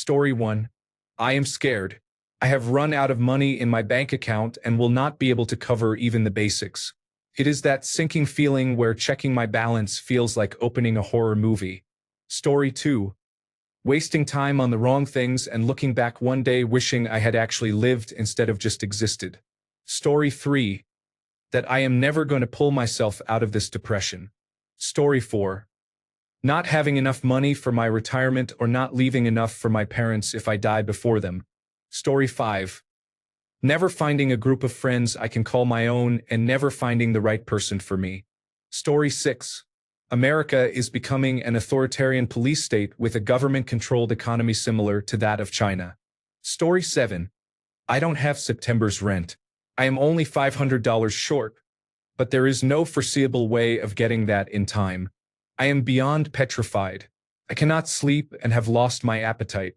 Story 1. I am scared. I have run out of money in my bank account and will not be able to cover even the basics. It is that sinking feeling where checking my balance feels like opening a horror movie. Story 2. Wasting time on the wrong things and looking back one day wishing I had actually lived instead of just existed. Story 3. That I am never going to pull myself out of this depression. Story 4. Not having enough money for my retirement or not leaving enough for my parents if I die before them. Story 5. Never finding a group of friends I can call my own and never finding the right person for me. Story 6. America is becoming an authoritarian police state with a government-controlled economy similar to that of China. Story 7. I don't have September's rent. I am only $500 short, but there is no foreseeable way of getting that in time. I am beyond petrified. I cannot sleep and have lost my appetite.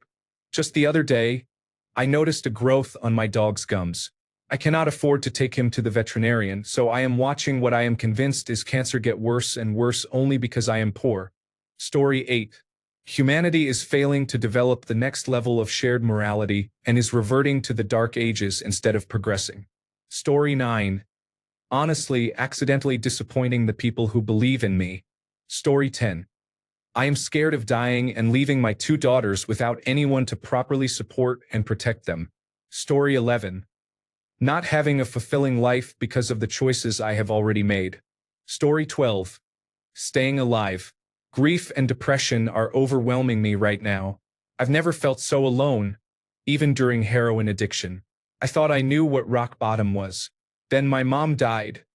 Just the other day, I noticed a growth on my dog's gums. I cannot afford to take him to the veterinarian, so I am watching what I am convinced is cancer get worse and worse only because I am poor. Story 8. Humanity is failing to develop the next level of shared morality and is reverting to the dark ages instead of progressing. Story 9. Honestly, accidentally disappointing the people who believe in me. Story 10. I am scared of dying and leaving my 2 daughters without anyone to properly support and protect them. Story 11. Not having a fulfilling life because of the choices I have already made. Story 12. Staying alive. Grief and depression are overwhelming me right now. I've never felt so alone, even during heroin addiction. I thought I knew what rock bottom was. Then my mom died,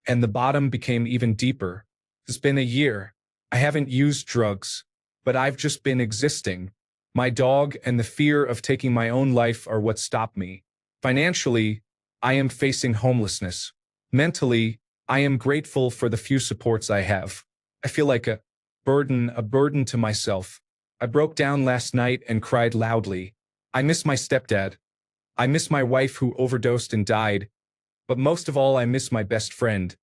and the bottom became even deeper. It's been a year. I haven't used drugs, but I've just been existing. My dog and the fear of taking my own life are what stopped me. Financially, I am facing homelessness. Mentally, I am grateful for the few supports I have. I feel like a burden to myself. I broke down last night and cried loudly. I miss my stepdad. I miss my wife who overdosed and died. But most of all, I miss my best friend,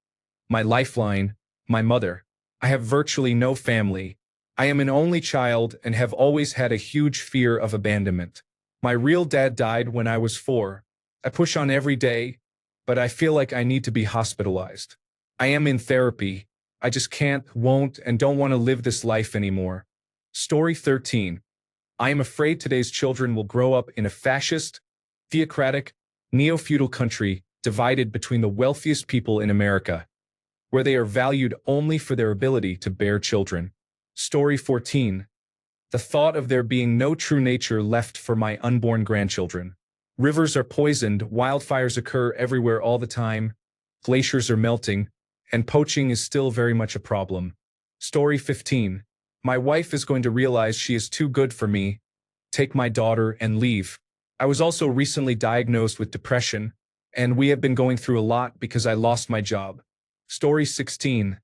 my lifeline, my mother. I have virtually no family. I am an only child and have always had a huge fear of abandonment. My real dad died when I was 4. I push on every day, but I feel like I need to be hospitalized. I am in therapy. I just can't, won't, and don't want to live this life anymore. Story 13. I am afraid today's children will grow up in a fascist, theocratic, neo-feudal country divided between the wealthiest people in America, where they are valued only for their ability to bear children. Story 14. The thought of there being no true nature left for my unborn grandchildren. Rivers are poisoned, wildfires occur everywhere all the time, glaciers are melting, and poaching is still very much a problem. Story 15. My wife is going to realize she is too good for me, take my daughter, and leave. I was also recently diagnosed with depression, and we have been going through a lot because I lost my job. Story 16.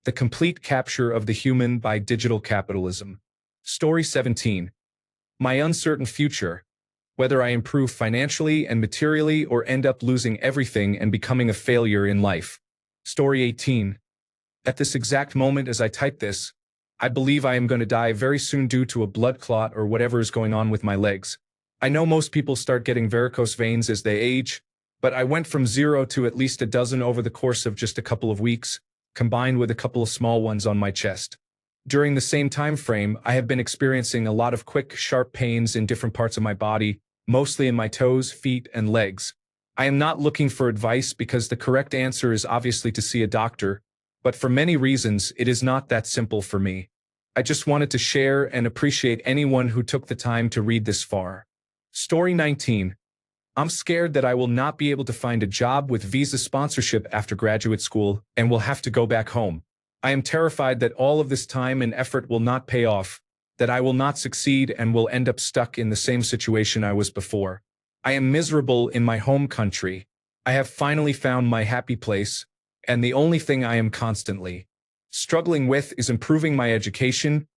The complete capture of the human by digital capitalism. Story 17. My uncertain future. Whether I improve financially and materially or end up losing everything and becoming a failure in life. Story 18. At this exact moment as I type this, I believe I am going to die very soon due to a blood clot or whatever is going on with my legs. I know most people start getting varicose veins as they age, but I went from 0 to at least a dozen over the course of just a couple of weeks, combined with a couple of small ones on my chest. During the same time frame, I have been experiencing a lot of quick, sharp pains in different parts of my body, mostly in my toes, feet, and legs. I am not looking for advice because the correct answer is obviously to see a doctor, but for many reasons, it is not that simple for me. I just wanted to share and appreciate anyone who took the time to read this far. Story 19. I'm scared that I will not be able to find a job with visa sponsorship after graduate school and will have to go back home. I am terrified that all of this time and effort will not pay off, that I will not succeed and will end up stuck in the same situation I was before. I am miserable in my home country. I have finally found my happy place, and the only thing I am constantly struggling with is improving my education,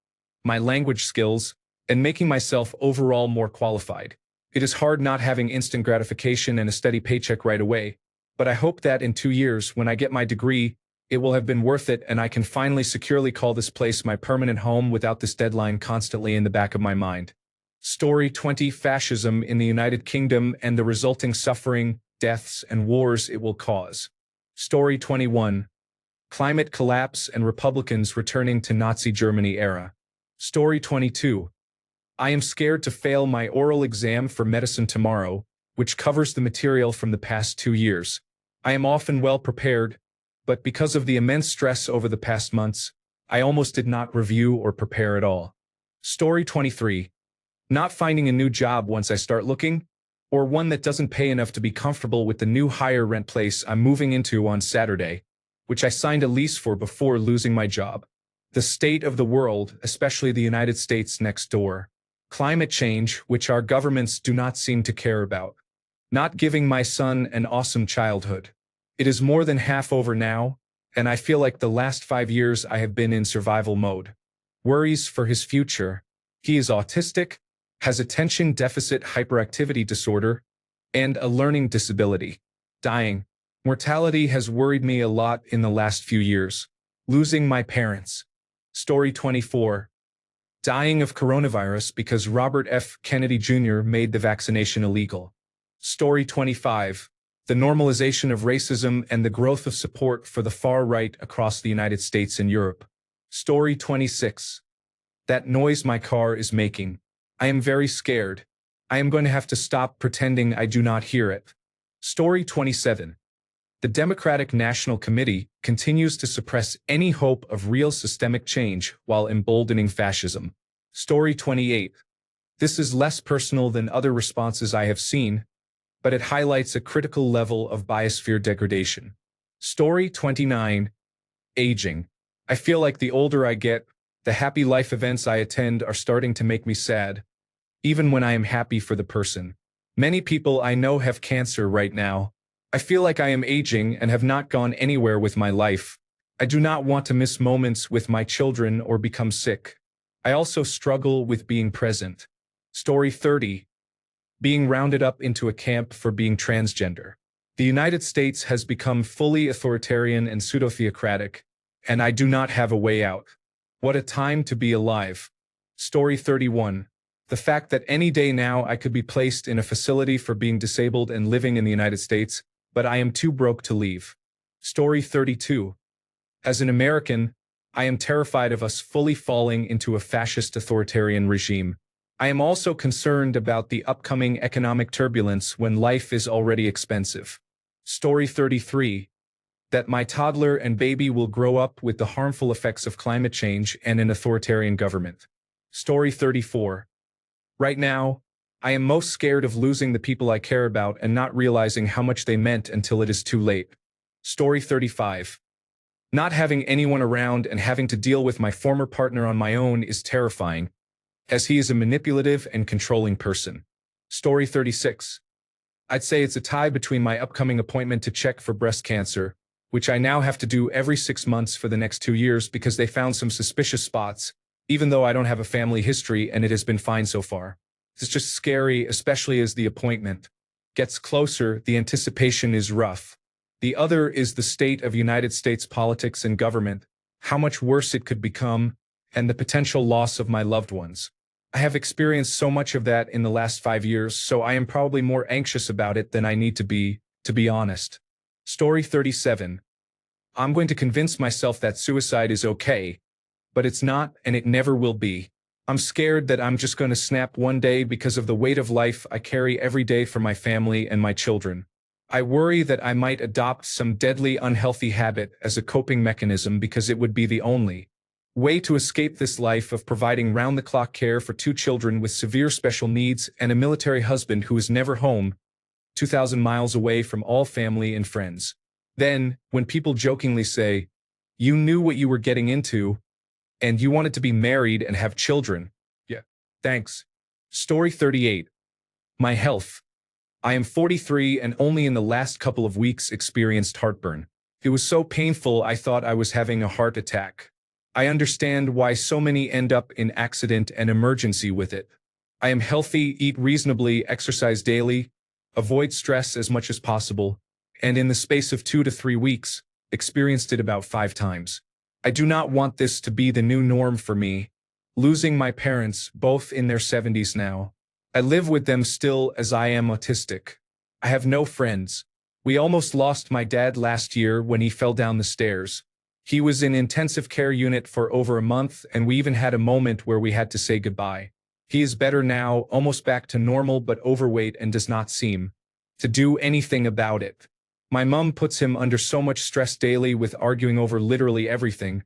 my language skills, and making myself overall more qualified. It is hard not having instant gratification and a steady paycheck right away, but I hope that in 2 years, when I get my degree, it will have been worth it and I can finally securely call this place my permanent home without this deadline constantly in the back of my mind. Story 20: Fascism in the United Kingdom and the resulting suffering, deaths, and wars it will cause. Story 21: Climate collapse and Republicans returning to Nazi Germany era. Story 22: I am scared to fail my oral exam for medicine tomorrow, which covers the material from the past 2 years. I am often well prepared, but because of the immense stress over the past months, I almost did not review or prepare at all. Story 23: Not finding a new job once I start looking, or one that doesn't pay enough to be comfortable with the new higher rent place I'm moving into on Saturday, which I signed a lease for before losing my job. The state of the world, especially the United States next door. Climate change, which our governments do not seem to care about. Not giving my son an awesome childhood. It is more than half over now, and I feel like the last 5 years I have been in survival mode. Worries for his future. He is autistic, has attention deficit hyperactivity disorder, and a learning disability. Dying. Mortality has worried me a lot in the last few years. Losing my parents. Story 24. Dying of coronavirus because Robert F. Kennedy Jr. made the vaccination illegal. Story 25. The normalization of racism and the growth of support for the far right across the United States and Europe. Story 26. That noise my car is making. I am very scared. I am going to have to stop pretending I do not hear it. Story 27. The Democratic National Committee continues to suppress any hope of real systemic change while emboldening fascism. Story 28. This is less personal than other responses I have seen, but it highlights a critical level of biosphere degradation. Story 29. Aging. I feel like the older I get, the happy life events I attend are starting to make me sad, even when I am happy for the person. Many people I know have cancer right now. I feel like I am aging and have not gone anywhere with my life. I do not want to miss moments with my children or become sick. I also struggle with being present. Story 30. Being rounded up into a camp for being transgender. The United States has become fully authoritarian and pseudo-theocratic, and I do not have a way out. What a time to be alive. Story 31. The fact that any day now I could be placed in a facility for being disabled and living in the United States, but I am too broke to leave. Story 32. As an American, I am terrified of us fully falling into a fascist authoritarian regime. I am also concerned about the upcoming economic turbulence when life is already expensive. Story 33. That my toddler and baby will grow up with the harmful effects of climate change and an authoritarian government. Story 34. Right now, I am most scared of losing the people I care about and not realizing how much they meant until it is too late. Story 35. Not having anyone around and having to deal with my former partner on my own is terrifying, as he is a manipulative and controlling person. Story 36. I'd say it's a tie between my upcoming appointment to check for breast cancer, which I now have to do every 6 months for the next 2 years because they found some suspicious spots, even though I don't have a family history and it has been fine so far. It's just scary, especially as the appointment gets closer. The anticipation is rough. The other is the state of United States politics and government, how much worse it could become, and the potential loss of my loved ones. I have experienced so much of that in the last 5 years, so I am probably more anxious about it than I need to be honest. Story 37. I'm going to convince myself that suicide is okay, but it's not and it never will be. I'm scared that I'm just going to snap one day because of the weight of life I carry every day for my family and my children. I worry that I might adopt some deadly unhealthy habit as a coping mechanism because it would be the only way to escape this life of providing round-the-clock care for 2 children with severe special needs and a military husband who is never home, 2,000 miles away from all family and friends. Then, when people jokingly say, "You knew what you were getting into, and you wanted to be married and have children." Yeah, thanks. Story 38. My health. I am 43 and only in the last couple of weeks experienced heartburn. It was so painful I thought I was having a heart attack. I understand why so many end up in accident and emergency with it. I am healthy, eat reasonably, exercise daily, avoid stress as much as possible, and in the space of 2 to 3 weeks, experienced it about 5 times. I do not want this to be the new norm for me, Losing my parents, both in their 70s now. I live with them still as I am autistic. I have no friends. We almost lost my dad last year when he fell down the stairs. He was in intensive care unit for over a month, and we even had a moment where we had to say goodbye. He is better now, almost back to normal, but overweight and does not seem to do anything about it. My mom puts him under so much stress daily with arguing over literally everything,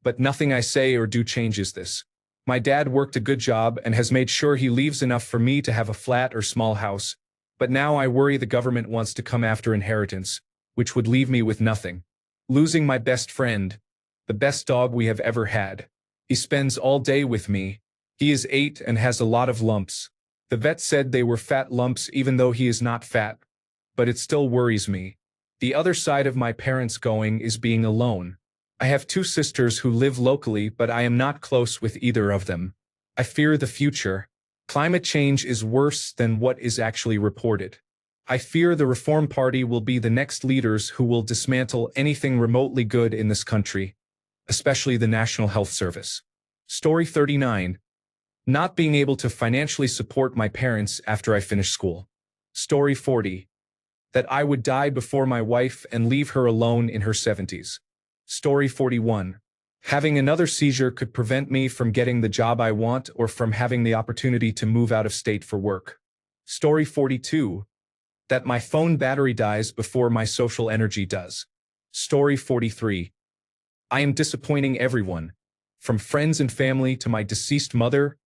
but nothing I say or do changes this. My dad worked a good job and has made sure he leaves enough for me to have a flat or small house, but now I worry the government wants to come after inheritance, which would leave me with nothing. Losing my best friend, the best dog we have ever had. He spends all day with me. He is 8 and has a lot of lumps. The vet said they were fat lumps even though he is not fat, but it still worries me. The other side of my parents going is being alone. I have 2 sisters who live locally, but I am not close with either of them. I fear the future. Climate change is worse than what is actually reported. I fear the Reform Party will be the next leaders who will dismantle anything remotely good in this country, especially the National Health Service. Story 39. Not being able to financially support my parents after I finish school. Story 40. That I would die before my wife and leave her alone in her 70s. Story 41. Having another seizure could prevent me from getting the job I want or from having the opportunity to move out of state for work. Story 42. That my phone battery dies before my social energy does. Story 43. I am disappointing everyone, from friends and family to my deceased mother,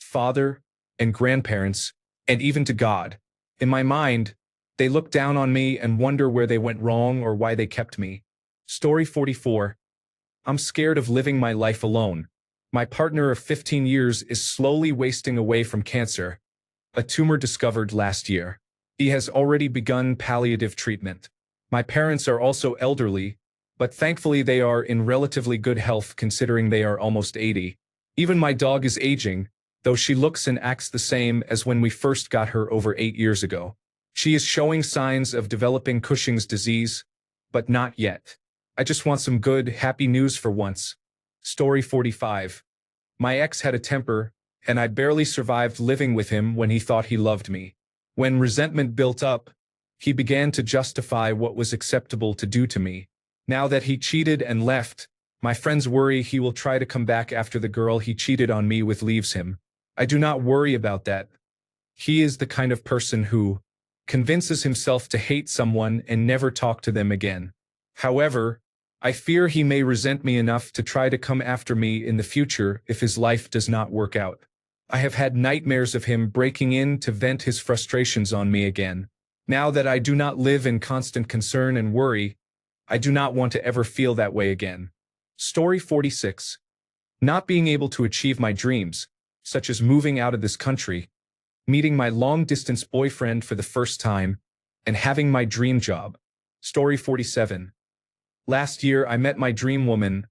father, and grandparents, and even to God. In my mind, they look down on me and wonder where they went wrong or why they kept me. Story 44. I'm scared of living my life alone. My partner of 15 years is slowly wasting away from cancer, a tumor discovered last year. He has already begun palliative treatment. My parents are also elderly, but thankfully they are in relatively good health considering they are almost 80. Even my dog is aging, though she looks and acts the same as when we first got her over 8 years ago. She is showing signs of developing Cushing's disease, but not yet. I just want some good, happy news for once. Story 45. My ex had a temper, and I barely survived living with him when he thought he loved me. When resentment built up, he began to justify what was acceptable to do to me. Now that he cheated and left, my friends worry he will try to come back after the girl he cheated on me with leaves him. I do not worry about that. He is the kind of person who convinces himself to hate someone and never talk to them again. However, I fear he may resent me enough to try to come after me in the future if his life does not work out. I have had nightmares of him breaking in to vent his frustrations on me again. Now that I do not live in constant concern and worry, I do not want to ever feel that way again. Story 46. Not being able to achieve my dreams, such as moving out of this country, meeting my long-distance boyfriend for the first time, and having my dream job. Story 47. Last year, I met my dream woman.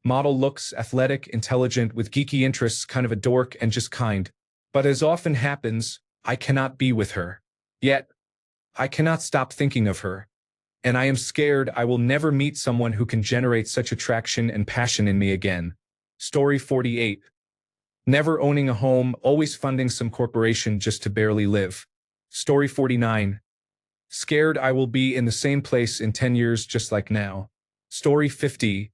Model looks, athletic, intelligent, with geeky interests, kind of a dork and just kind. But as often happens, I cannot be with her. Yet, I cannot stop thinking of her. And I am scared I will never meet someone who can generate such attraction and passion in me again. Story 48. Never owning a home, always funding some corporation just to barely live. Story 49. Scared I will be in the same place in 10 years just like now. Story 50.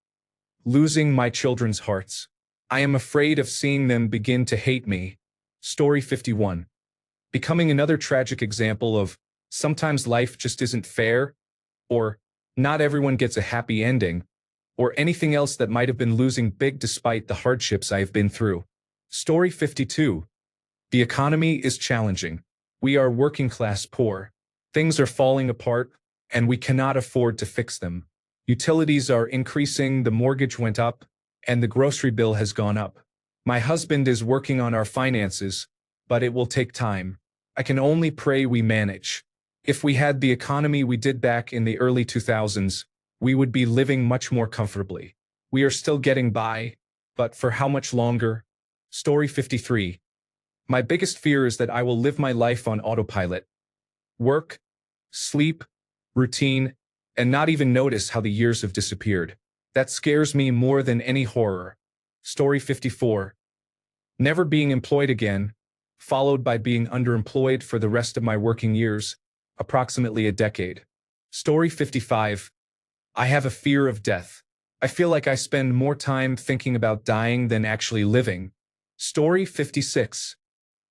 Losing my children's hearts. I am afraid of seeing them begin to hate me. Story 51. Becoming another tragic example of sometimes life just isn't fair, or not everyone gets a happy ending, or anything else that might have been losing big despite the hardships I have been through. Story 52. The economy is challenging. We are working class poor. Things are falling apart, and we cannot afford to fix them. Utilities are increasing, the mortgage went up, and the grocery bill has gone up. My husband is working on our finances, but it will take time. I can only pray we manage. If we had the economy we did back in the early 2000s, we would be living much more comfortably. We are still getting by, but for how much longer? Story 53. My biggest fear is that I will live my life on autopilot. Work, sleep, routine, and not even notice how the years have disappeared. That scares me more than any horror. Story 54. never being employed again, followed by being underemployed for the rest of my working years, approximately a decade. Story 55. I have a fear of death. I feel like I spend more time thinking about dying than actually living. Story 56.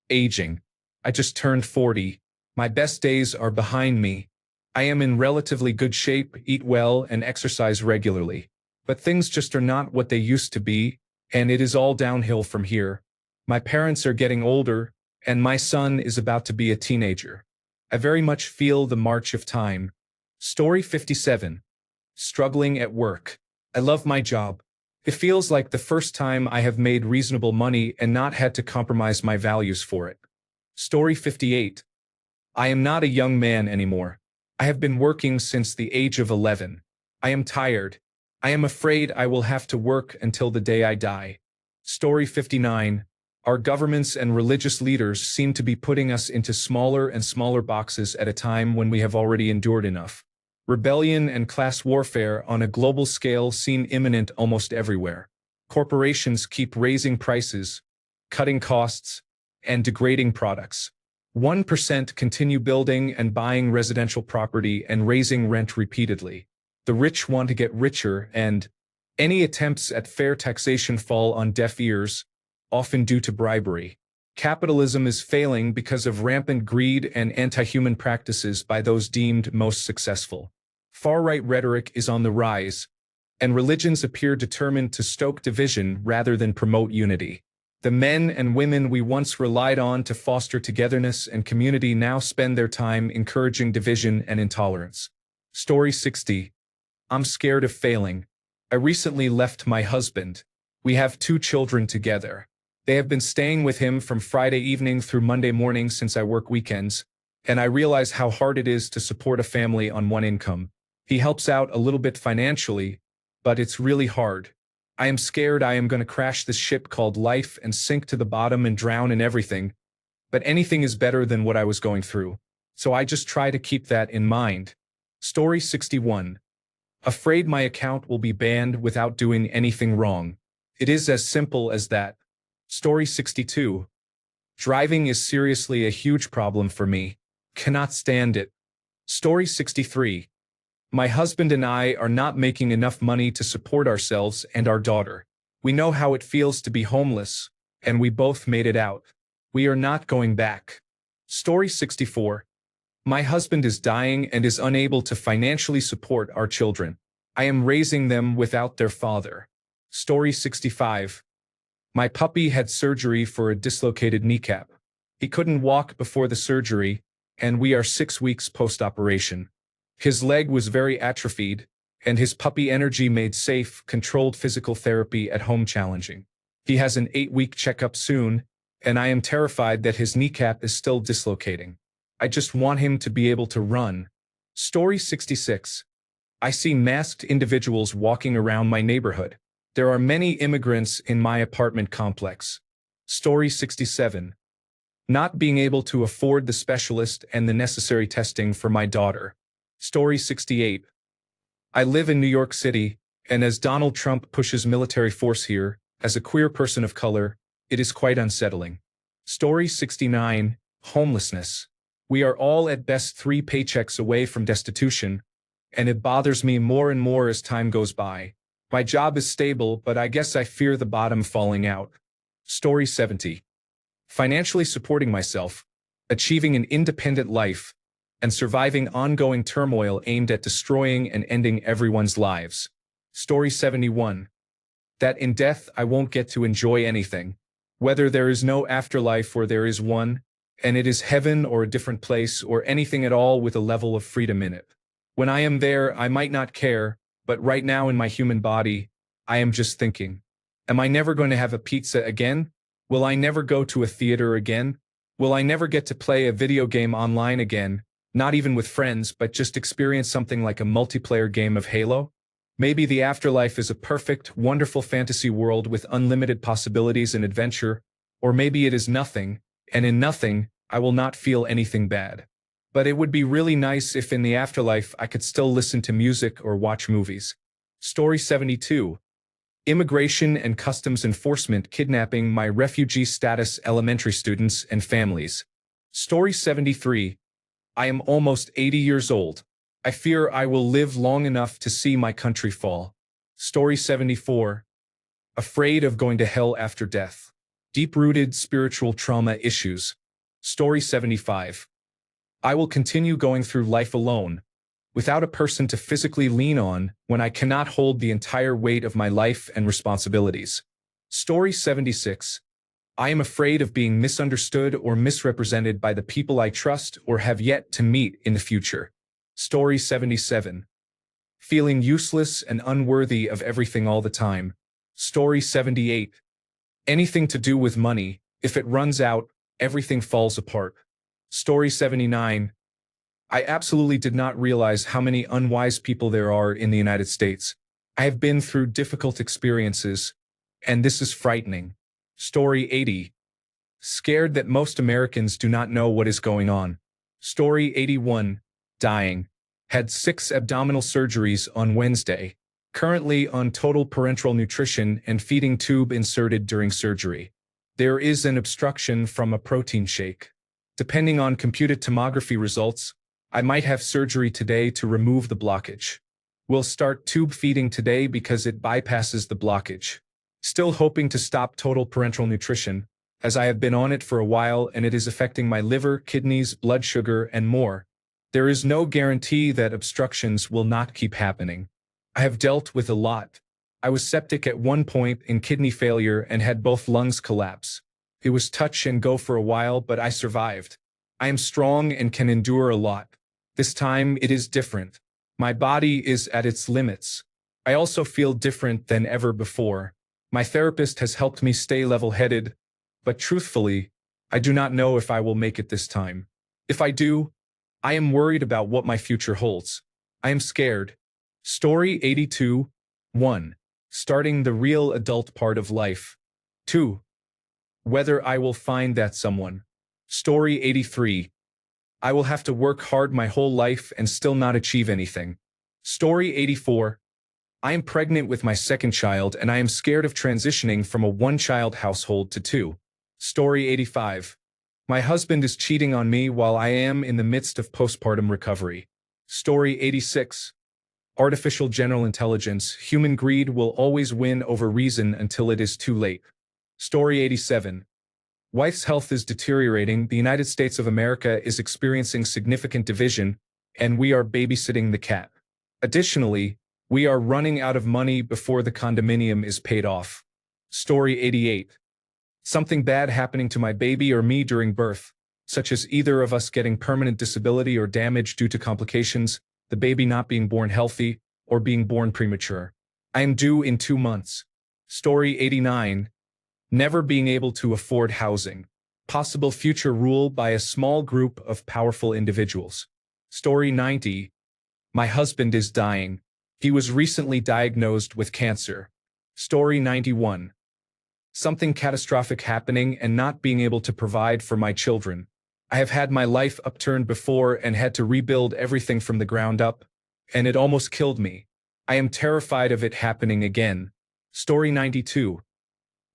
Aging. I just turned 40. My best days are behind me. I am in relatively good shape, eat well, and exercise regularly. But things just are not what they used to be, and it is all downhill from here. My parents are getting older, and my son is about to be a teenager. I very much feel the march of time. Story 57. Struggling at work. I love my job. It feels like the first time I have made reasonable money and not had to compromise my values for it. Story 58. I am not a young man anymore. I have been working since the age of 11. I am tired. I am afraid I will have to work until the day I die. Story 59. Our governments and religious leaders seem to be putting us into smaller and smaller boxes at a time when we have already endured enough. Rebellion and class warfare on a global scale seem imminent almost everywhere. Corporations keep raising prices, cutting costs, and degrading products. 1% continue building and buying residential property and raising rent repeatedly. The rich want to get richer, and any attempts at fair taxation fall on deaf ears, often due to bribery. Capitalism is failing because of rampant greed and anti-human practices by those deemed most successful. Far-right rhetoric is on the rise, and religions appear determined to stoke division rather than promote unity. The men and women we once relied on to foster togetherness and community now spend their time encouraging division and intolerance. Story 60. I'm scared of failing. I recently left my husband. We have 2 children together. They have been staying with him from Friday evening through Monday morning since I work weekends, and I realize how hard it is to support a family on one income. He helps out a little bit financially, but it's really hard. I am scared I am going to crash this ship called life and sink to the bottom and drown in everything, but anything is better than what I was going through. So I just try to keep that in mind. Story 61. Afraid my account will be banned without doing anything wrong. It is as simple as that. Story 62. Driving is seriously a huge problem for me. Cannot stand it. Story 63. My husband and I are not making enough money to support ourselves and our daughter. We know how it feels to be homeless, and we both made it out. We are not going back. Story 64. My husband is dying and is unable to financially support our children. I am raising them without their father. Story 65. My puppy had surgery for a dislocated kneecap. He couldn't walk before the surgery, and we are 6 weeks post-operation. His leg was very atrophied, and his puppy energy made safe, controlled physical therapy at home challenging. He has an 8-week checkup soon, and I am terrified that his kneecap is still dislocating. I just want him to be able to run. Story 66. I see masked individuals walking around my neighborhood. There are many immigrants in my apartment complex. Story 67. Not being able to afford the specialist and the necessary testing for my daughter. Story 68. I live in New York City, and as Donald Trump pushes military force here, as a queer person of color, it is quite unsettling. Story 69. Homelessness. We are all at best 3 paychecks away from destitution, and it bothers me more and more as time goes by. My job is stable, but I guess I fear the bottom falling out. Story 70. Financially supporting myself, achieving an independent life, and surviving ongoing turmoil aimed at destroying and ending everyone's lives. Story 71. That in death I won't get to enjoy anything, whether there is no afterlife or there is one, and it is heaven or a different place or anything at all with a level of freedom in it. When I am there, I might not care, but right now in my human body, I am just thinking, am I never going to have a pizza again? Will I never go to a theater again? Will I never get to play a video game online again? Not even with friends, but just experience something like a multiplayer game of Halo? Maybe the afterlife is a perfect, wonderful fantasy world with unlimited possibilities and adventure, or maybe it is nothing, and in nothing, I will not feel anything bad. But it would be really nice if in the afterlife I could still listen to music or watch movies. Story 72. Immigration and Customs Enforcement kidnapping my refugee status elementary students and families. Story 73. I am almost 80 years old. I fear I will live long enough to see my country fall. Story 74. Afraid of going to hell after death. Deep-rooted spiritual trauma issues. Story 75. I will continue going through life alone, without a person to physically lean on when I cannot hold the entire weight of my life and responsibilities. Story 76. I am afraid of being misunderstood or misrepresented by the people I trust or have yet to meet in the future. Story 77. Feeling useless and unworthy of everything all the time. Story 78. Anything to do with money, if it runs out, everything falls apart. Story 79. I absolutely did not realize how many unwise people there are in the United States. I have been through difficult experiences, and this is frightening. Story 80. Scared that most Americans do not know what is going on. Story 81. Dying. Had 6 abdominal surgeries on Wednesday. Currently on total parenteral nutrition and feeding tube inserted during surgery. There is an obstruction from a protein shake. Depending on computed tomography results, I might have surgery today to remove the blockage. We'll start tube feeding today because it bypasses the blockage. Still hoping to stop total parenteral nutrition, as I have been on it for a while and it is affecting my liver, kidneys, blood sugar, and more. There is no guarantee that obstructions will not keep happening. I have dealt with a lot. I was septic at one point in kidney failure and had both lungs collapse. It was touch and go for a while, but I survived. I am strong and can endure a lot. This time it is different. My body is at its limits. I also feel different than ever before. My therapist has helped me stay level-headed, but truthfully, I do not know if I will make it this time. If I do, I am worried about what my future holds. I am scared. Story 82. 1. Starting the real adult part of life. 2. Whether I will find that someone. Story 83. I will have to work hard my whole life and still not achieve anything. Story 84. I am pregnant with my second child and I am scared of transitioning from a one-child household to 2. Story 85. My husband is cheating on me while I am in the midst of postpartum recovery. Story 86. Artificial general intelligence, human greed will always win over reason until it is too late. Story 87. Wife's health is deteriorating, the United States of America is experiencing significant division, and we are babysitting the cat. Additionally, we are running out of money before the condominium is paid off. Story 88. Something bad happening to my baby or me during birth, such as either of us getting permanent disability or damage due to complications, the baby not being born healthy, or being born premature. I am due in 2 months. Story 89. Never being able to afford housing. Possible future rule by a small group of powerful individuals. Story 90. My husband is dying. He was recently diagnosed with cancer. Story 91. Something catastrophic happening and not being able to provide for my children. I have had my life upturned before and had to rebuild everything from the ground up, and it almost killed me. I am terrified of it happening again. Story 92.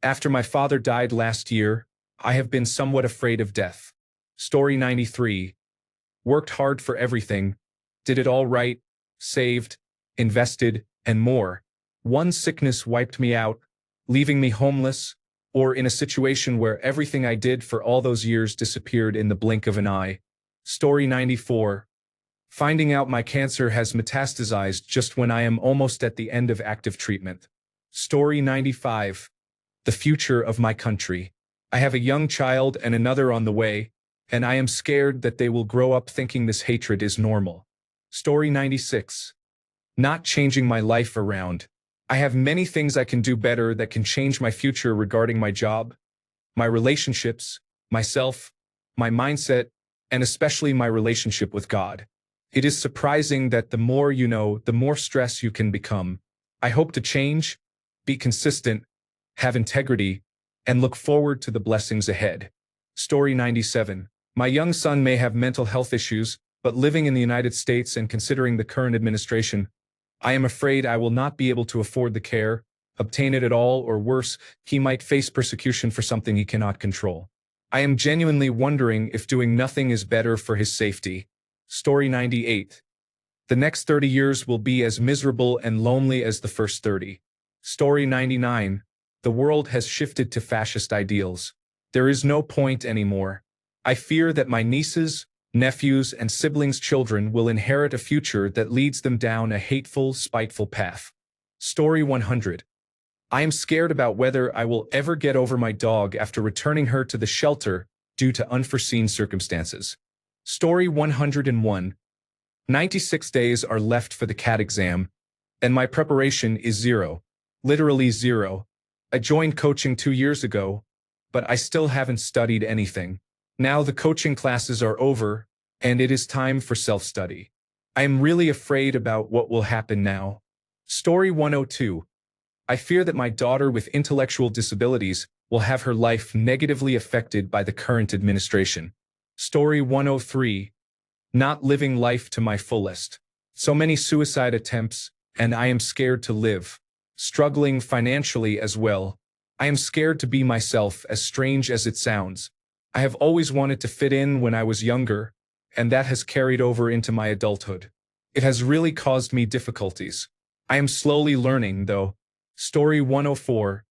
After my father died last year, I have been somewhat afraid of death. Story 93. Worked hard for everything, did it all right, saved, invested, and more. One sickness wiped me out, leaving me homeless, or in a situation where everything I did for all those years disappeared in the blink of an eye. Story 94. Finding out my cancer has metastasized just when I am almost at the end of active treatment. Story 95. The future of my country. I have a young child and another on the way, and I am scared that they will grow up thinking this hatred is normal. Story 96. Not changing my life around. I have many things I can do better that can change my future regarding my job, my relationships, myself, my mindset, and especially my relationship with God. It is surprising that the more you know, the more stress you can become. I hope to change, be consistent, have integrity, and look forward to the blessings ahead. Story 97. My young son may have mental health issues, but living in the United States and considering the current administration, I am afraid I will not be able to afford the care, obtain it at all, or worse, he might face persecution for something he cannot control. I am genuinely wondering if doing nothing is better for his safety. Story 98. The next 30 years will be as miserable and lonely as the first 30. Story 99. The world has shifted to fascist ideals. There is no point anymore. I fear that my nieces, nephews, and siblings' children will inherit a future that leads them down a hateful, spiteful path. Story 100. I am scared about whether I will ever get over my dog after returning her to the shelter due to unforeseen circumstances. Story 101. 96 days are left for the CAT exam, and my preparation is zero. Literally zero. I joined coaching 2 years ago, but I still haven't studied anything. Now the coaching classes are over, and it is time for self-study. I am really afraid about what will happen now. Story 102. I fear that my daughter with intellectual disabilities will have her life negatively affected by the current administration. Story 103. Not living life to my fullest. So many suicide attempts, and I am scared to live. Struggling financially as well. I am scared to be myself, as strange as it sounds. I have always wanted to fit in when I was younger, and that has carried over into my adulthood. It has really caused me difficulties. I am slowly learning, though. Story 104.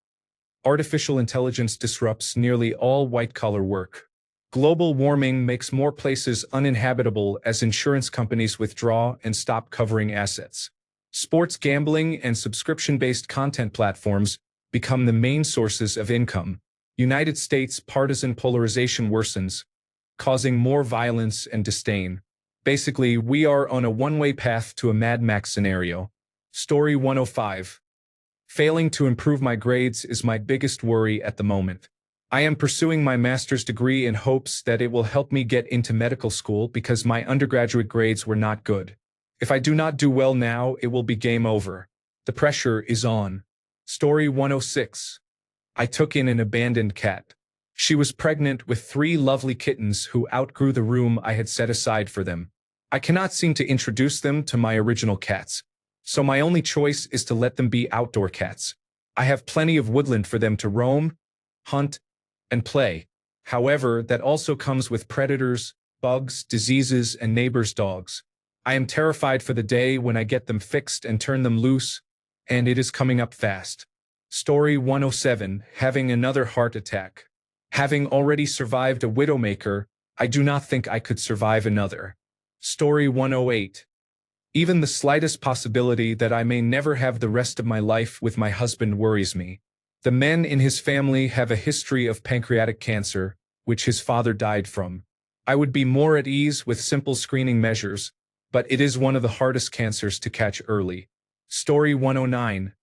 Artificial intelligence disrupts nearly all white-collar work. Global warming makes more places uninhabitable as insurance companies withdraw and stop covering assets. Sports gambling and subscription-based content platforms become the main sources of income. United States partisan polarization worsens, causing more violence and disdain. Basically, we are on a one-way path to a Mad Max scenario. Story 105. Failing to improve my grades is my biggest worry at the moment. I am pursuing my master's degree in hopes that it will help me get into medical school because my undergraduate grades were not good. If I do not do well now, it will be game over. The pressure is on. Story 106. I took in an abandoned cat. She was pregnant with 3 lovely kittens who outgrew the room I had set aside for them. I cannot seem to introduce them to my original cats, so my only choice is to let them be outdoor cats. I have plenty of woodland for them to roam, hunt, and play. However, that also comes with predators, bugs, diseases, and neighbors' dogs. I am terrified for the day when I get them fixed and turn them loose, and it is coming up fast. Story 107. Having another heart attack. Having already survived a widowmaker, I do not think I could survive another. Story 108. Even the slightest possibility that I may never have the rest of my life with my husband worries me. The men in his family have a history of pancreatic cancer, which his father died from. I would be more at ease with simple screening measures, but it is one of the hardest cancers to catch early. Story 109.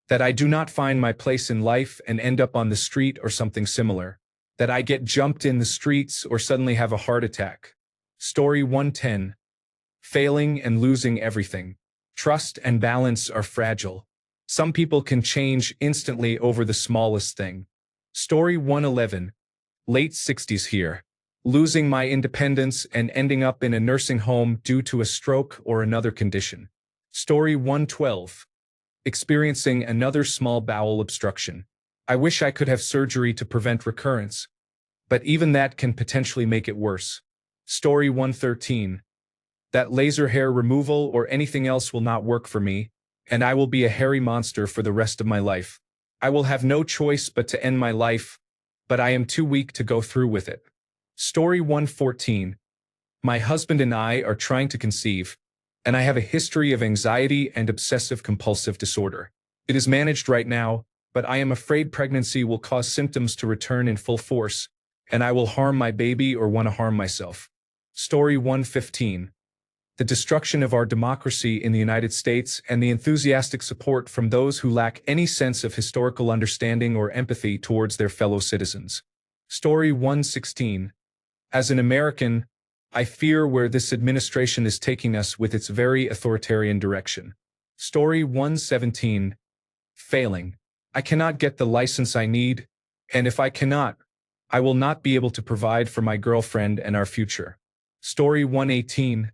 That I do not find my place in life and end up on the street or something similar. That I get jumped in the streets or suddenly have a heart attack. Story 110. Failing and losing everything. Trust and balance are fragile. Some people can change instantly over the smallest thing. Story 111. Late 60s here. Losing my independence and ending up in a nursing home due to a stroke or another condition. Story 112. Experiencing another small bowel obstruction. I wish I could have surgery to prevent recurrence, but even that can potentially make it worse. Story 113. That laser hair removal or anything else will not work for me, and I will be a hairy monster for the rest of my life. I will have no choice but to end my life, but I am too weak to go through with it. Story 114. My husband and I are trying to conceive, and I have a history of anxiety and obsessive-compulsive disorder. It is managed right now, but I am afraid pregnancy will cause symptoms to return in full force, and I will harm my baby or want to harm myself. Story 115. The destruction of our democracy in the United States and the enthusiastic support from those who lack any sense of historical understanding or empathy towards their fellow citizens. Story 116. As an American, I fear where this administration is taking us with its very authoritarian direction. Story 117. Failing. I cannot get the license I need, and if I cannot, I will not be able to provide for my girlfriend and our future. Story 118.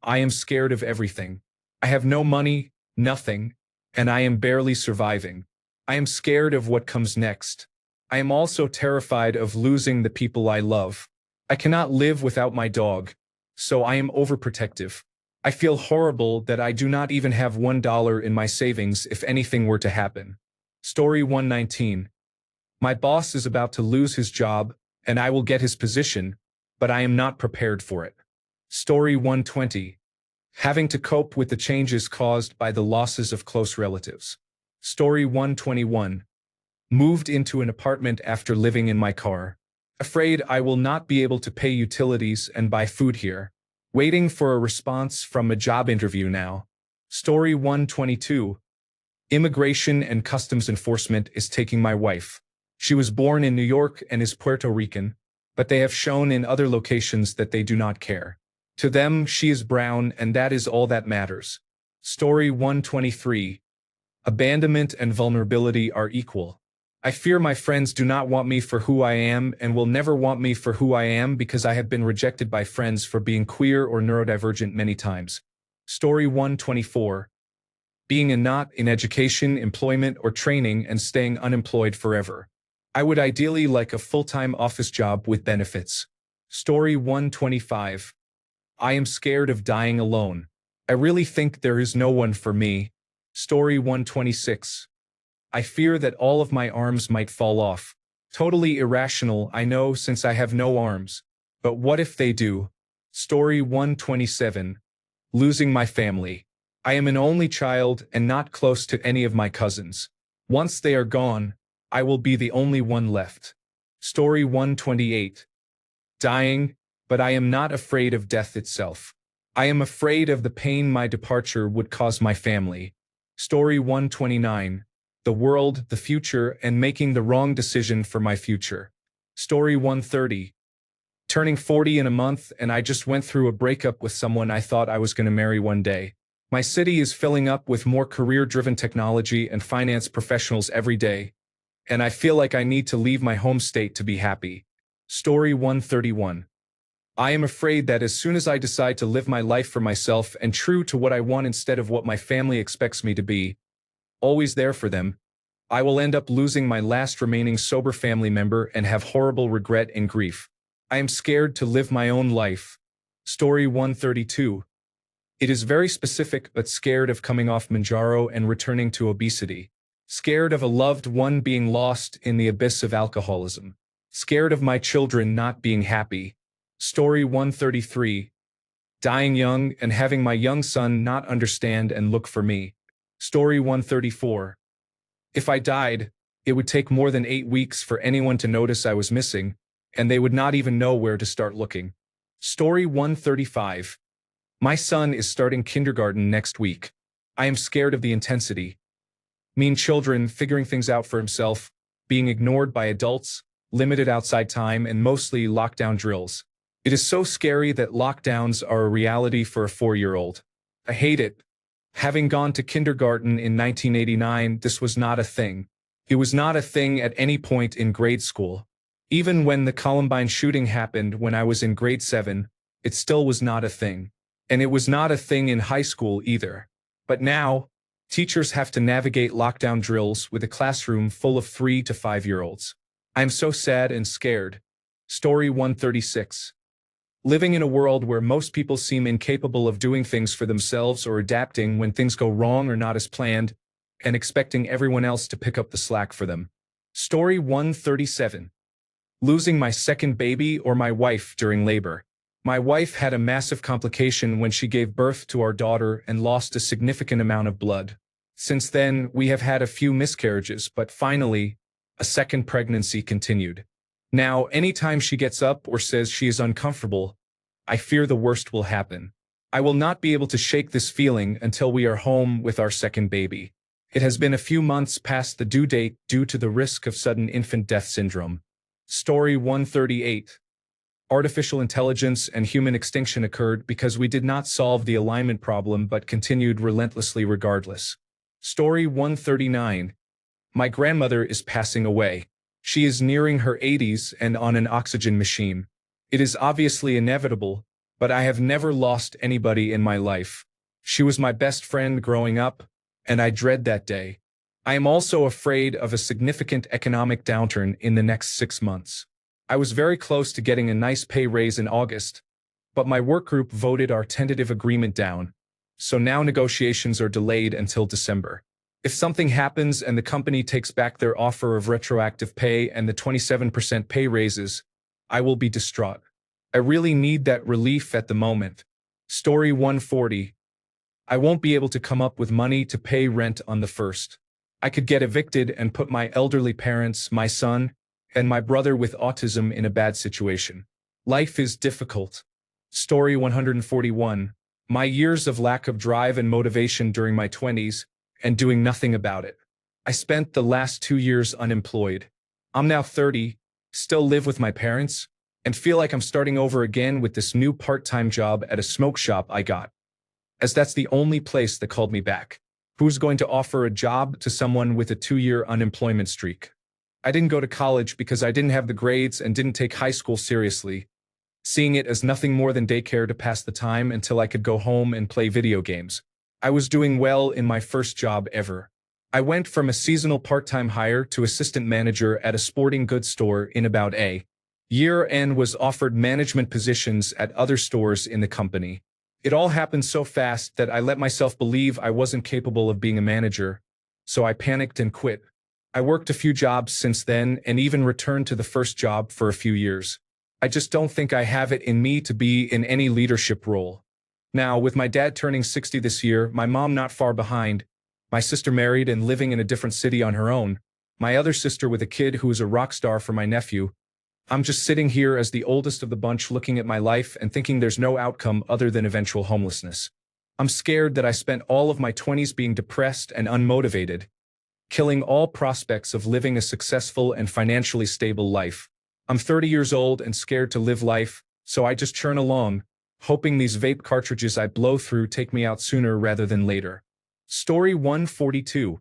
I am scared of everything. I have no money, nothing, and I am barely surviving. I am scared of what comes next. I am also terrified of losing the people I love. I cannot live without my dog, so I am overprotective. I feel horrible that I do not even have $1 in my savings if anything were to happen. Story 119. My boss is about to lose his job, and I will get his position, but I am not prepared for it. Story 120. Having to cope with the changes caused by the losses of close relatives. Story 121. Moved into an apartment after living in my car. Afraid I will not be able to pay utilities and buy food here. Waiting for a response from a job interview now. Story 122. Immigration and Customs Enforcement is taking my wife. She was born in New York and is Puerto Rican, but they have shown in other locations that they do not care. To them, she is brown, and that is all that matters. Story 123. Abandonment and vulnerability are equal. I fear my friends do not want me for who I am and will never want me for who I am because I have been rejected by friends for being queer or neurodivergent many times. Story 124. Being a not in education, employment, or training and staying unemployed forever. I would ideally like a full-time office job with benefits. Story 125. I am scared of dying alone. I really think there is no one for me. Story 126. I fear that all of my arms might fall off. Totally irrational, I know, since I have no arms. But what if they do? Story 127. Losing my family. I am an only child and not close to any of my cousins. Once they are gone, I will be the only one left. Story 128. Dying, but I am not afraid of death itself. I am afraid of the pain my departure would cause my family. Story 129. The world, the future, and making the wrong decision for my future. Story 130. Turning 40 in a month, and I just went through a breakup with someone I thought I was going to marry one day. My city is filling up with more career-driven technology and finance professionals every day, and I feel like I need to leave my home state to be happy. Story 131. I am afraid that as soon as I decide to live my life for myself and true to what I want instead of what my family expects me to be, always there for them, I will end up losing my last remaining sober family member and have horrible regret and grief. I am scared to live my own life. Story 132. It is very specific, but scared of coming off Manjaro and returning to obesity. Scared of a loved one being lost in the abyss of alcoholism. Scared of my children not being happy. Story 133. Dying young and having my young son not understand and look for me. Story 134. If I died, it would take more than 8 weeks for anyone to notice I was missing, and they would not even know where to start looking. Story 135. My son is starting kindergarten next week. I am scared of the intensity. Mean children figuring things out for himself, being ignored by adults, limited outside time, and mostly lockdown drills. It is so scary that lockdowns are a reality for a 4-year-old. I hate it. Having gone to kindergarten in 1989, this was not a thing. It was not a thing at any point in grade school. Even when the Columbine shooting happened when I was in grade 7, it still was not a thing. And it was not a thing in high school either. But now, teachers have to navigate lockdown drills with a classroom full of 3 to 5-year-olds. I am so sad and scared. Story 136. Living in a world where most people seem incapable of doing things for themselves or adapting when things go wrong or not as planned, and expecting everyone else to pick up the slack for them. Story 137. Losing my second baby or my wife during labor. My wife had a massive complication when she gave birth to our daughter and lost a significant amount of blood. Since then, we have had a few miscarriages, but finally, a second pregnancy continued. Now, anytime she gets up or says she is uncomfortable, I fear the worst will happen. I will not be able to shake this feeling until we are home with our second baby. It has been a few months past the due date due to the risk of sudden infant death syndrome. Story 138. Artificial intelligence and human extinction occurred because we did not solve the alignment problem but continued relentlessly regardless. Story 139. My grandmother is passing away. She is nearing her 80s and on an oxygen machine. It is obviously inevitable, but I have never lost anybody in my life. She was my best friend growing up, and I dread that day. I am also afraid of a significant economic downturn in the next 6 months. I was very close to getting a nice pay raise in August, but my work group voted our tentative agreement down, so now negotiations are delayed until December. If something happens and the company takes back their offer of retroactive pay and the 27% pay raises, I will be distraught. I really need that relief at the moment. Story 140. I won't be able to come up with money to pay rent on the 1st. I could get evicted and put my elderly parents, my son, and my brother with autism in a bad situation. Life is difficult. Story 141. My years of lack of drive and motivation during my 20s, and doing nothing about it. I spent the last 2 years unemployed. I'm now 30, still live with my parents, and feel like I'm starting over again with this new part-time job at a smoke shop I got, as that's the only place that called me back. Who's going to offer a job to someone with a 2-year unemployment streak? I didn't go to college because I didn't have the grades and didn't take high school seriously, seeing it as nothing more than daycare to pass the time until I could go home and play video games. I was doing well in my first job ever. I went from a seasonal part-time hire to assistant manager at a sporting goods store in about a year and was offered management positions at other stores in the company. It all happened so fast that I let myself believe I wasn't capable of being a manager, so I panicked and quit. I worked a few jobs since then and even returned to the first job for a few years. I just don't think I have it in me to be in any leadership role. Now, with my dad turning 60 this year, my mom not far behind, my sister married and living in a different city on her own, my other sister with a kid who is a rock star for my nephew, I'm just sitting here as the oldest of the bunch looking at my life and thinking there's no outcome other than eventual homelessness. I'm scared that I spent all of my 20s being depressed and unmotivated, killing all prospects of living a successful and financially stable life. I'm 30 years old and scared to live life, so I just churn along, hoping these vape cartridges I blow through take me out sooner rather than later. Story 142.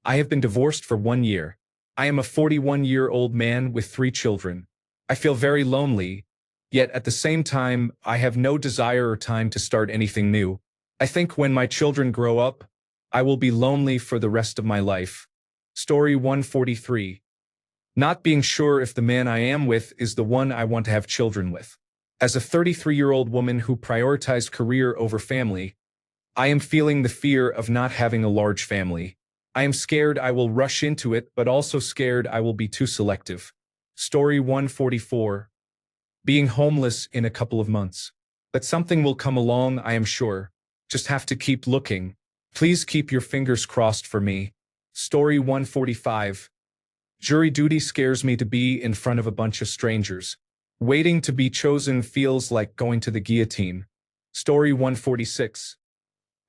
I have been divorced for 1 year. I am a 41-year-old man with 3 children. I feel very lonely, yet at the same time, I have no desire or time to start anything new. I think when my children grow up, I will be lonely for the rest of my life. Story 143. Not being sure if the man I am with is the one I want to have children with. As a 33-year-old woman who prioritized career over family, I am feeling the fear of not having a large family. I am scared I will rush into it, but also scared I will be too selective. Story 144. Being homeless in a couple of months. But something will come along, I am sure. Just have to keep looking. Please keep your fingers crossed for me. Story 145. Jury duty scares me to be in front of a bunch of strangers. Waiting to be chosen feels like going to the guillotine. Story 146.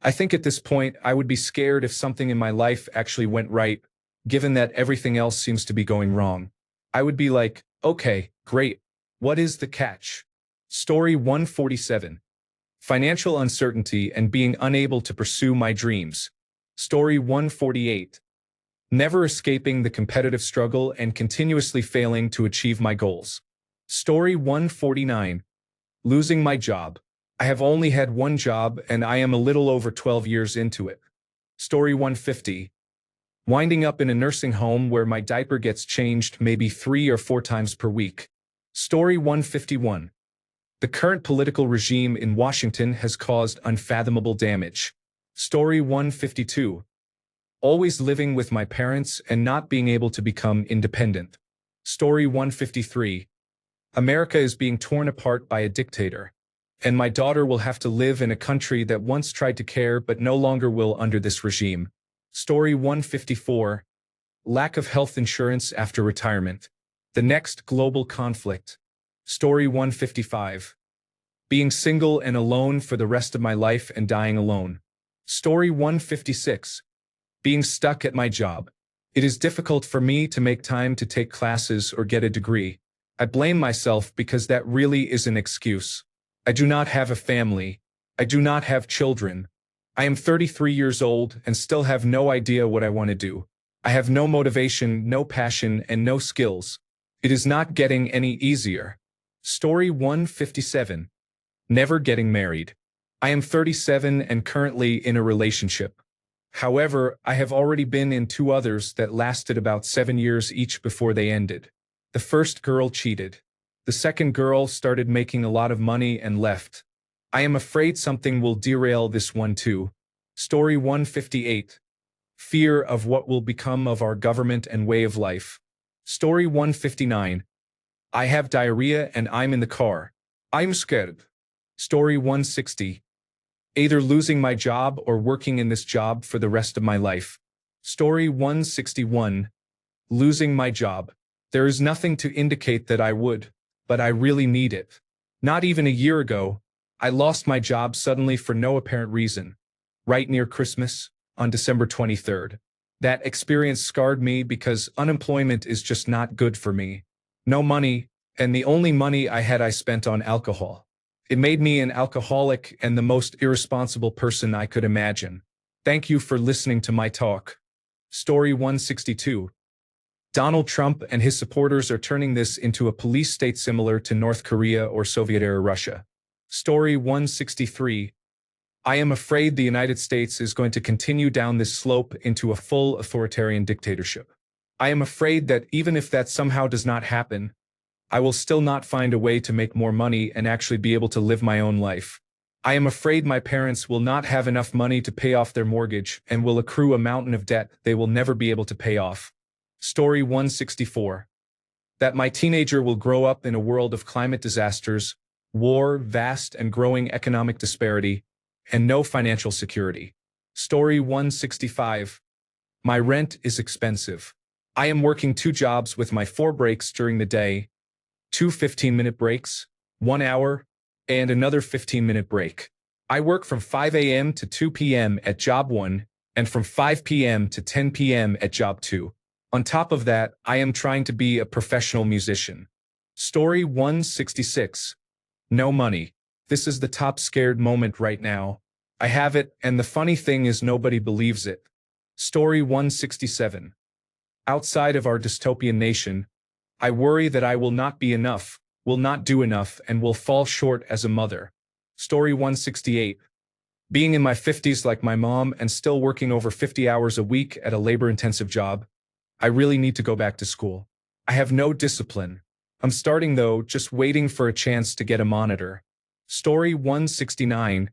I think at this point I would be scared if something in my life actually went right, given that everything else seems to be going wrong. I would be like, okay, great. What is the catch? Story 147. Financial uncertainty and being unable to pursue my dreams. Story 148. Never escaping the competitive struggle and continuously failing to achieve my goals. Story 149. Losing my job. I have only had one job and I am a little over 12 years into it. Story 150. Winding up in a nursing home where my diaper gets changed maybe 3 or 4 times per week. Story 151. The current political regime in Washington has caused unfathomable damage. Story 152. Always living with my parents and not being able to become independent. Story 153. America is being torn apart by a dictator, and my daughter will have to live in a country that once tried to care but no longer will under this regime. Story 154. Lack of health insurance after retirement. The next global conflict. Story 155. Being single and alone for the rest of my life and dying alone. Story 156. Being stuck at my job. It is difficult for me to make time to take classes or get a degree. I blame myself because that really is an excuse. I do not have a family. I do not have children. I am 33 years old and still have no idea what I want to do. I have no motivation, no passion, and no skills. It is not getting any easier. Story 157. Never getting married. I am 37 and currently in a relationship. However, I have already been in two others that lasted about 7 years each before they ended. The first girl cheated. The second girl started making a lot of money and left. I am afraid something will derail this one too. Story 158. Fear of what will become of our government and way of life. Story 159. I have diarrhea and I'm in the car. I'm scared. Story 160. Either losing my job or working in this job for the rest of my life. Story 161. Losing my job. There is nothing to indicate that I would, but I really need it. Not even a year ago, I lost my job suddenly for no apparent reason. Right near Christmas, on December 23rd. That experience scarred me because unemployment is just not good for me. No money, and the only money I had I spent on alcohol. It made me an alcoholic and the most irresponsible person I could imagine. Thank you for listening to my talk. Story 162. Donald Trump and his supporters are turning this into a police state similar to North Korea or Soviet-era Russia. Story 163. I am afraid the United States is going to continue down this slope into a full authoritarian dictatorship. I am afraid that even if that somehow does not happen, I will still not find a way to make more money and actually be able to live my own life. I am afraid my parents will not have enough money to pay off their mortgage and will accrue a mountain of debt they will never be able to pay off. Story 164. That my teenager will grow up in a world of climate disasters, war, vast and growing economic disparity, and no financial security. Story 165. My rent is expensive. I am working 2 jobs with my 4 breaks during the day, 2 15-minute breaks, 1 hour, and another 15-minute break. I work from 5 a.m. to 2 p.m. at job 1 and from 5 p.m. to 10 p.m. at job 2. On top of that, I am trying to be a professional musician. Story 166. No money. This is the top scared moment right now. I have it, and the funny thing is nobody believes it. Story 167. Outside of our dystopian nation, I worry that I will not be enough, will not do enough, and will fall short as a mother. Story 168. Being in my 50s like my mom and still working over 50 hours a week at a labor-intensive job, I really need to go back to school. I have no discipline. I'm starting though, just waiting for a chance to get a monitor. Story 169.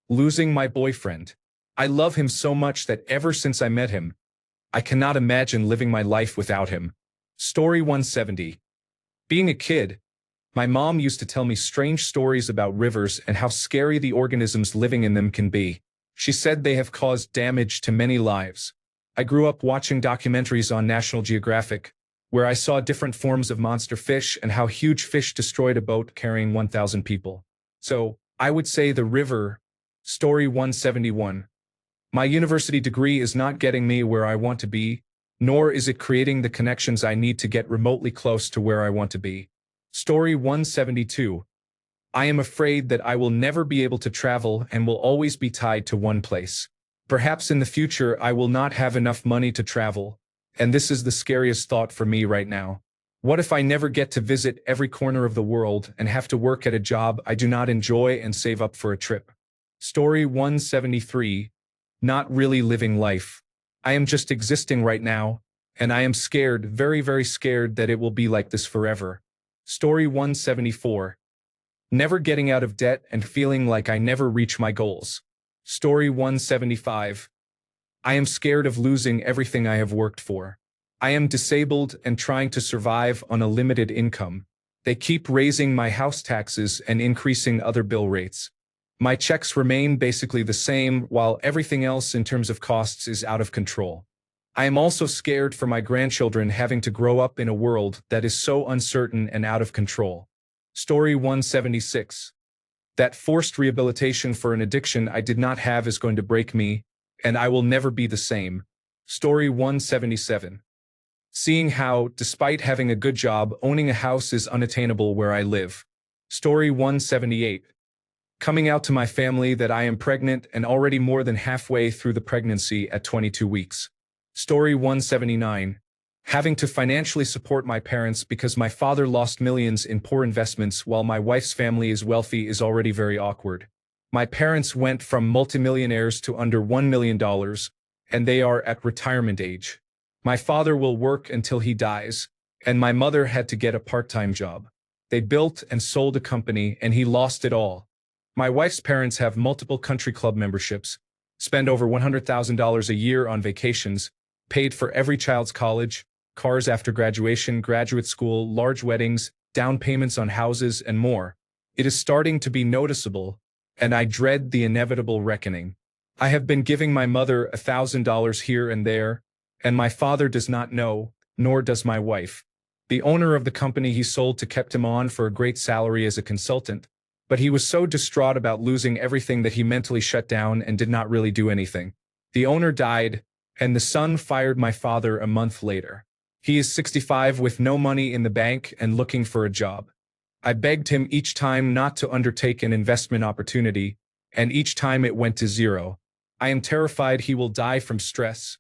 Losing my boyfriend. I love him so much that ever since I met him, I cannot imagine living my life without him. Story 170. Being a kid, my mom used to tell me strange stories about rivers and how scary the organisms living in them can be. She said they have caused damage to many lives. I grew up watching documentaries on National Geographic, where I saw different forms of monster fish and how huge fish destroyed a boat carrying 1,000 people. So, I would say the river. Story 171. My university degree is not getting me where I want to be, nor is it creating the connections I need to get remotely close to where I want to be. Story 172. I am afraid that I will never be able to travel and will always be tied to one place. Perhaps in the future I will not have enough money to travel, and this is the scariest thought for me right now. What if I never get to visit every corner of the world and have to work at a job I do not enjoy and save up for a trip? Story 173. Not really living life. I am just existing right now, and I am scared, very, very scared that it will be like this forever. Story 174. Never getting out of debt and feeling like I never reach my goals. Story 175. I am scared of losing everything I have worked for. I am disabled and trying to survive on a limited income. They keep raising my house taxes and increasing other bill rates. My checks remain basically the same while everything else in terms of costs is out of control. I am also scared for my grandchildren having to grow up in a world that is so uncertain and out of control. Story 176. That forced rehabilitation for an addiction I did not have is going to break me, and I will never be the same. Story 177. Seeing how, despite having a good job, owning a house is unattainable where I live. Story 178. Coming out to my family that I am pregnant and already more than halfway through the pregnancy at 22 weeks. Story 179. Having to financially support my parents because my father lost millions in poor investments while my wife's family is wealthy is already very awkward. My parents went from multimillionaires to under $1 million, and they are at retirement age. My father will work until he dies, and my mother had to get a part-time job. They built and sold a company, and he lost it all. My wife's parents have multiple country club memberships, spend over $100,000 a year on vacations, paid for every child's college, cars after graduation, graduate school, large weddings, down payments on houses, and more. It is starting to be noticeable, and I dread the inevitable reckoning. I have been giving my mother $1,000 here and there, and my father does not know, nor does my wife. The owner of the company he sold to kept him on for a great salary as a consultant, but he was so distraught about losing everything that he mentally shut down and did not really do anything. The owner died, and the son fired my father a month later. He is 65 with no money in the bank and looking for a job. I begged him each time not to undertake an investment opportunity, and each time it went to zero. I am terrified he will die from stress,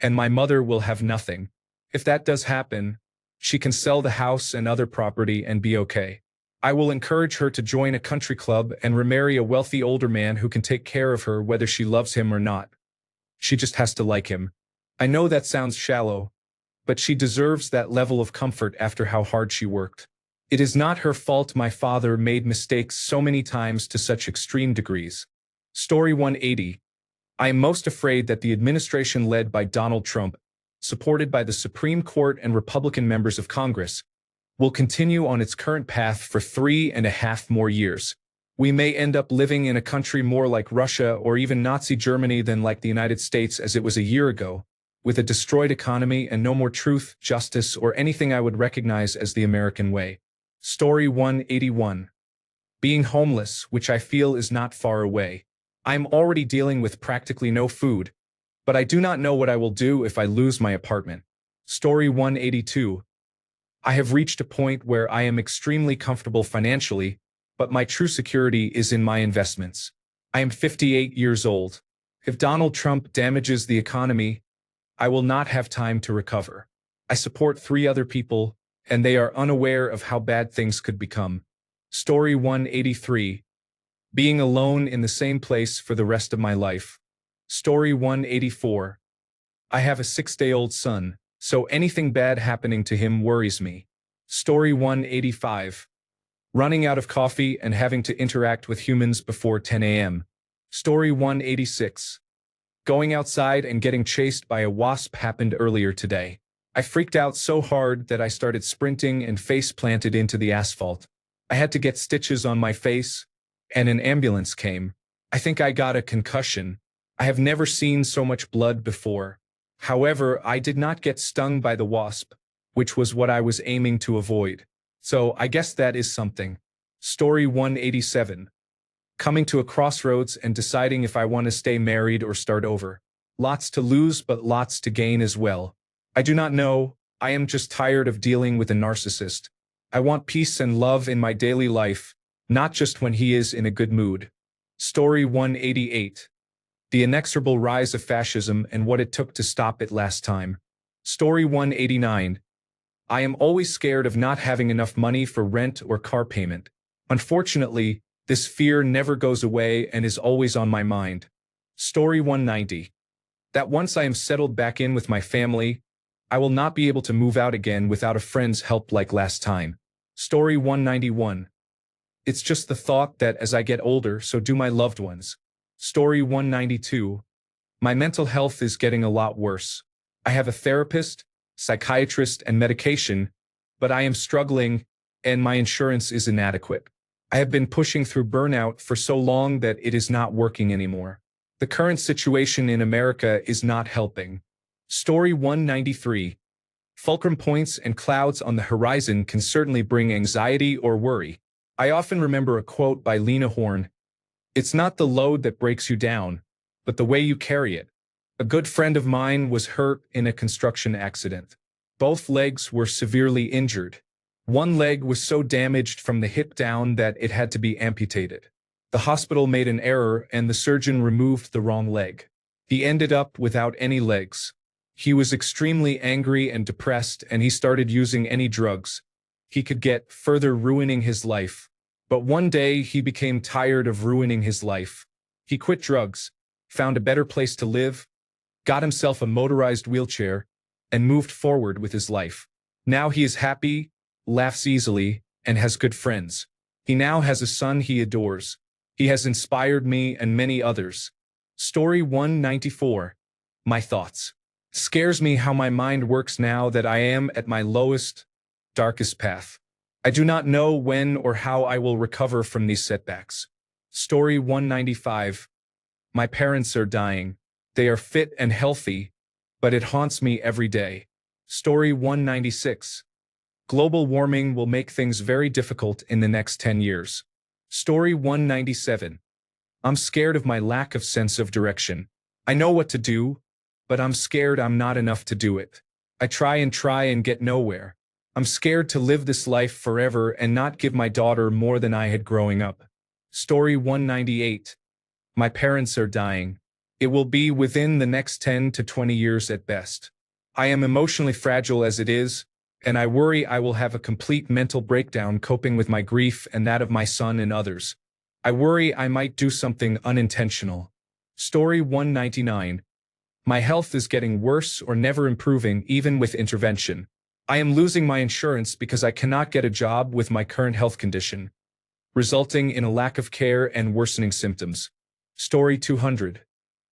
and my mother will have nothing. If that does happen, she can sell the house and other property and be okay. I will encourage her to join a country club and remarry a wealthy older man who can take care of her whether she loves him or not. She just has to like him. I know that sounds shallow, but she deserves that level of comfort after how hard she worked. It is not her fault my father made mistakes so many times to such extreme degrees. Story 180. I am most afraid that the administration led by Donald Trump, supported by the Supreme Court and Republican members of Congress, will continue on its current path for 3.5 more years. We may end up living in a country more like Russia or even Nazi Germany than like the United States as it was a year ago, with a destroyed economy and no more truth, justice, or anything I would recognize as the American way. Story 181. Being homeless, which I feel is not far away. I am already dealing with practically no food, but I do not know what I will do if I lose my apartment. Story 182. I have reached a point where I am extremely comfortable financially, but my true security is in my investments. I am 58 years old. If Donald Trump damages the economy, I will not have time to recover. I support 3 other people, and they are unaware of how bad things could become. Story 183. Being alone in the same place for the rest of my life. Story 184. I have a 6-day-old son, so anything bad happening to him worries me. Story 185. Running out of coffee and having to interact with humans before 10 a.m. Story 186. Going outside and getting chased by a wasp happened earlier today. I freaked out so hard that I started sprinting and face planted into the asphalt. I had to get stitches on my face, and an ambulance came. I think I got a concussion. I have never seen so much blood before. However, I did not get stung by the wasp, which was what I was aiming to avoid. So I guess that is something. Story 187. Coming to a crossroads and deciding if I want to stay married or start over. Lots to lose, but lots to gain as well. I do not know. I am just tired of dealing with a narcissist. I want peace and love in my daily life, not just when he is in a good mood. Story 188. The inexorable rise of fascism and what it took to stop it last time. Story 189. I am always scared of not having enough money for rent or car payment. Unfortunately, this fear never goes away and is always on my mind. Story 190. That once I am settled back in with my family, I will not be able to move out again without a friend's help like last time. Story 191. It's just the thought that as I get older, so do my loved ones. Story 192. My mental health is getting a lot worse. I have a therapist, psychiatrist, and medication, but I am struggling, and my insurance is inadequate. I have been pushing through burnout for so long that it is not working anymore. The current situation in America is not helping. Story 193. Fulcrum points and clouds on the horizon can certainly bring anxiety or worry. I often remember a quote by Lena Horne. It's not the load that breaks you down, but the way you carry it. A good friend of mine was hurt in a construction accident. Both legs were severely injured. One leg was so damaged from the hip down that it had to be amputated. The hospital made an error and the surgeon removed the wrong leg. He ended up without any legs. He was extremely angry and depressed, and he started using any drugs he could get, further ruining his life. But one day he became tired of ruining his life. He quit drugs, found a better place to live, got himself a motorized wheelchair, and moved forward with his life. Now he is happy, laughs easily, and has good friends. He now has a son he adores. He has inspired me and many others. Story 194. My thoughts. Scares me how my mind works now that I am at my lowest, darkest path. I do not know when or how I will recover from these setbacks. Story 195. My parents are dying. They are fit and healthy, but it haunts me every day. Story 196. Global warming will make things very difficult in the next 10 years. Story 197. I'm scared of my lack of sense of direction. I know what to do, but I'm scared I'm not enough to do it. I try and get nowhere. I'm scared to live this life forever and not give my daughter more than I had growing up. Story 198. My parents are dying. It will be within the next 10 to 20 years at best. I am emotionally fragile as it is, and I worry I will have a complete mental breakdown coping with my grief and that of my son and others. I worry I might do something unintentional. Story 199. My health is getting worse or never improving even with intervention. I am losing my insurance because I cannot get a job with my current health condition, resulting in a lack of care and worsening symptoms. Story 200.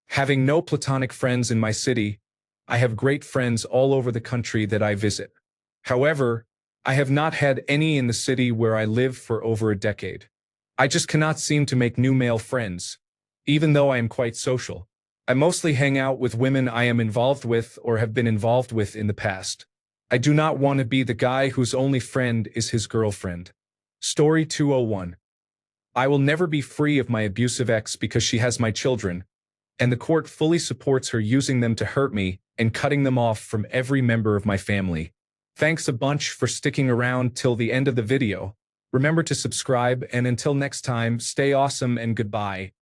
Having no platonic friends in my city, I have great friends all over the country that I visit. However, I have not had any in the city where I live for over a decade. I just cannot seem to make new male friends, even though I am quite social. I mostly hang out with women I am involved with or have been involved with in the past. I do not want to be the guy whose only friend is his girlfriend. Story 201. I will never be free of my abusive ex because she has my children, and the court fully supports her using them to hurt me and cutting them off from every member of my family. Thanks a bunch for sticking around till the end of the video. Remember to subscribe, and until next time, stay awesome and goodbye.